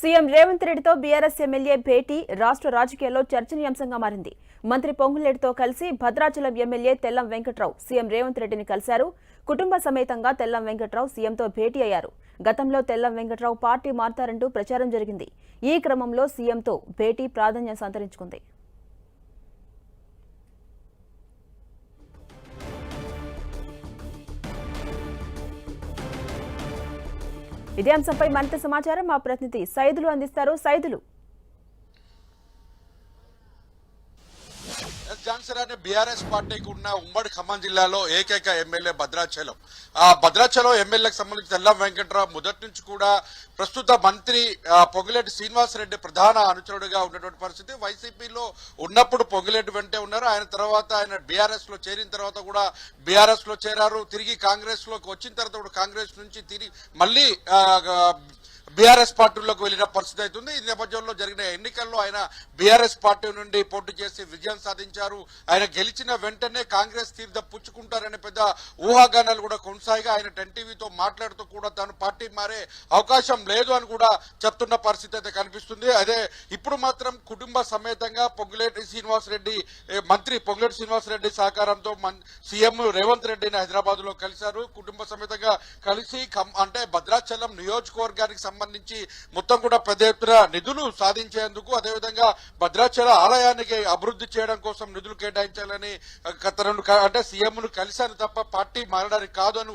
CM Revanth రెడ్డితో BRS MLA భేటీ రాష్ట్ర రాజకీయాల్లో చర్చనీయాంశంగా మారింది. మంత్రి పొంగులేటితో కలిసి భద్రాచలం ఎమ్మెల్యే తెల్లం వెంకట్రావు సీఎం రేవంత్ రెడ్డిని కలిశారు. కుటుంబ సమేతంగా తెల్లం వెంకట్రావు సీఎంతో భేటీ అయ్యారు. గతంలో తెల్లం వెంకట్రావు పార్టీ మారతారంటూ ప్రచారం జరిగింది. ఈ క్రమంలో సీఎంతో భేటీ ప్రాధాన్యం సంతరించుకుంది. ఇదే అంశంపై మరింత సమాచారం మా ప్రతినిధి సైదులు అందిస్తారు. సైదులు, బీఆర్ఎస్ పార్టీకి ఉన్న ఉమ్మడి ఖమ్మం జిల్లాలో ఏకైక ఎమ్మెల్యే భద్రాచలం. ఆ భద్రాచలం ఎమ్మెల్యేకి సంబంధించి తెల్లం వెంకట్రావు మొదటి నుంచి కూడా ప్రస్తుత మంత్రి పొంగులేటి శ్రీనివాసరెడ్డి ప్రధాన అనుచరుడిగా ఉన్నటువంటి పరిస్థితి. వైసీపీలో ఉన్నప్పుడు పొంగులేటి వెంటే ఉన్నారు. ఆయన తర్వాత ఆయన బీఆర్ఎస్ లో చేరిన తర్వాత కూడా బీఆర్ఎస్ లో చేరారు. తిరిగి కాంగ్రెస్ లోకి వచ్చిన తర్వాత కూడా కాంగ్రెస్ నుంచి తిరిగి మళ్ళీ బీఆర్ఎస్ పార్టీలోకి వెళ్లిన పరిస్థితి అవుతుంది. ఈ నేపథ్యంలో జరిగిన ఎన్నికల్లో ఆయన బీఆర్ఎస్ పార్టీ నుండి పోటీ చేసి విజయం సాధించారు. ఆయన గెలిచిన వెంటనే కాంగ్రెస్ తీర్థ పుచ్చుకుంటారనే పెద్ద ఊహాగానాలు కూడా కొనసాగా ఆయన 10 టీవీతో మాట్లాడుతూ కూడా తాను పార్టీ మారే అవకాశం లేదు అని కూడా చెప్తున్న పరిస్థితి అయితే కనిపిస్తుంది. అదే ఇప్పుడు మాత్రం కుటుంబ సమేతంగా పొంగులేటి శ్రీనివాసరెడ్డి మంత్రి పొంగులేటి శ్రీనివాసరెడ్డి సహకారంతో సీఎం రేవంత్ రెడ్డిని హైదరాబాద్ లో కలిశారు. కుటుంబ సమేతంగా కలిసి అంటే భద్రాచలం నియోజకవర్గానికి సంబంధించి మొత్తం కూడా పెద్ద ఎత్తున నిధులు సాధించేందుకు, అదేవిధంగా భద్రాచల ఆలయానికి అభివృద్ధి చేయడం కోసం నిధులు కేటాయించాలని అంటే సీఎంను కలిశాను తప్ప పార్టీ మారడానికి కాదు అని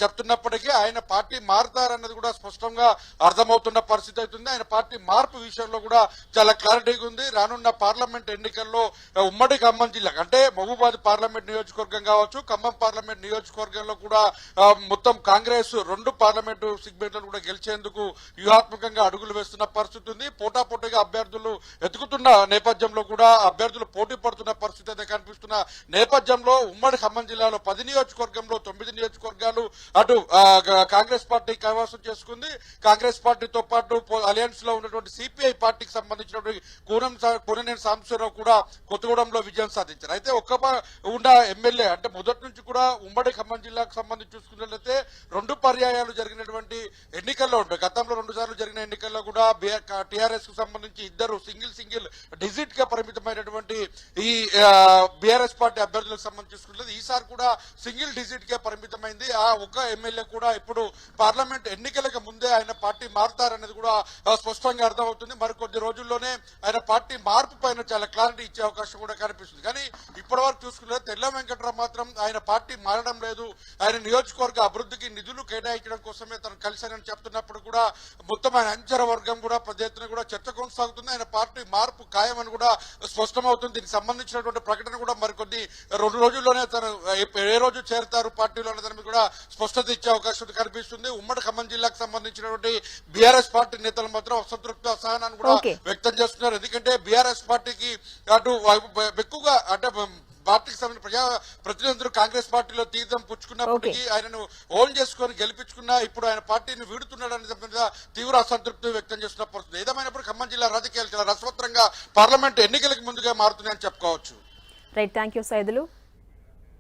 చెప్తున్నప్పటికీ ఆయన పార్టీ మారతారన్నది కూడా స్పష్టంగా అర్థమవుతున్న పరిస్థితి అవుతుంది. ఆయన పార్టీ మార్పు విషయంలో కూడా చాలా క్లారిటీగా ఉంది. రానున్న పార్లమెంట్ ఎన్నికల్లో ఉమ్మడి ఖమ్మం జిల్లా అంటే మహబూబాద్ పార్లమెంట్ నియోజకవర్గం కావచ్చు, ఖమ్మం పార్లమెంట్ నియోజకవర్గంలో కూడా మొత్తం కాంగ్రెస్ 2 పార్లమెంటు సెగ్మెంట్లను కూడా గెలిచేందుకు వ్యూహాత్మకంగా అడుగులు వేస్తున్న పరిస్థితి ఉంది. పోటాపోటీగా అభ్యర్థులు ఎదుగుతున్న నేపథ్యంలో కూడా అభ్యర్థులు పోటీ పడుతున్న పరిస్థితి అయితే కనిపిస్తున్న నేపథ్యంలో ఉమ్మడి ఖమ్మం జిల్లాలో 10 నియోజకవర్గంలో 9 నియోజకవర్గాలు అటు కాంగ్రెస్ పార్టీ కైవసం చేసుకుంది. కాంగ్రెస్ పార్టీతో పాటు అలయన్స్ లో ఉన్నటువంటి సిపిఐ పార్టీకి సంబంధించినటువంటి కూననేని సాంబశివరావు కూడా కొత్తగూడెంలో విజయం సాధించారు. అయితే ఉన్న ఎమ్మెల్యే అంటే మొదటి నుంచి కూడా ఉమ్మడి ఖమ్మం జిల్లాకు సంబంధించి చూసుకున్నట్లయితే 2 పర్యాయాలు జరిగినటువంటి ఎన్నికల్లో ఉంటాయి. గతంలో 2 సార్లు జరిగిన ఎన్నికల్లో కూడా టీఆర్ఎస్ కు సంబంధించి ఇద్దరు సింగిల్ డిజిట్ గా పరిమితమైనటువంటి ఈ బీఆర్ఎస్ పార్టీ అభ్యర్థులకు సంబంధించి చూసుకుంటే ఈసారి కూడా సింగిల్ డిజిట్ గా పరిమితమైంది. ఆ ఒక్క ఎమ్మెల్యే కూడా ఇప్పుడు పార్లమెంట్ ఎన్నికలకు ముందే ఆయన పార్టీ మారుతారనేది కూడా స్పష్టంగా అర్థమవుతుంది. మరికొద్ది రోజుల్లోనే ఆయన పార్టీ మార్పు పైన చాలా క్లారిటీ ఇచ్చే అవకాశం కూడా కనిపిస్తుంది. కానీ ఇప్పటి వరకు చూసుకుంటే తెల్లం వెంకట్రావు మాత్రం ఆయన పార్టీ మారడం లేదు, ఆయన నియోజకవర్గ అభివృద్ధికి నిధులు కేటాయించడం కోసమే తను కలిశానని చెప్తున్నప్పుడు కూడా మొత్తం ఆయన అంచర వర్గం కూడా పెద్ద ఎత్తున కూడా చర్చ కొనసాగుతుంది. ఆయన పార్టీ మార్పు ఖాయమని కూడా స్పష్టమవుతుంది. దీనికి సంబంధించినటువంటి ప్రకటన కూడా మరికొద్ది 2 రోజుల్లోనే తను ఏ రోజు చేరుతారు పార్టీలో అనే దాని మీద కూడా స్పష్టత ఇచ్చే అవకాశం కనిపిస్తుంది. ఉమ్మడి ఖమ్మం జిల్లాకు సంబంధించినటువంటి బీఆర్ఎస్ పార్టీ నేతలు మాత్రం అసంతృప్తి అసహనాన్ని కూడా వ్యక్తం చేస్తున్నారు. ఎందుకంటే బీఆర్ఎస్ పార్టీకి అటు ఎక్కువగా అంటే పార్టీకి సంబంధించిన ప్రజా ప్రతినిధులు కాంగ్రెస్ పార్టీలో తీర్థం పుచ్చుకున్నప్పటికీ ఆయనను ఓన్ చేసుకుని గెలిపించుకున్నా ఇప్పుడు ఆయన పార్టీని వీడుతున్నాడనే మీద తీవ్ర అసంతృప్తి వ్యక్తం చేస్తున్న పరిస్థితి. ఏదేమైనప్పుడు ఖమ్మం జిల్లా రాజకీయాలు చాలా రసవత్రంగా పార్లమెంట్ ఎన్నికలకు ముందుగా మారుతున్నాయని చెప్పుకోవచ్చు. Right, thank you Saidulu.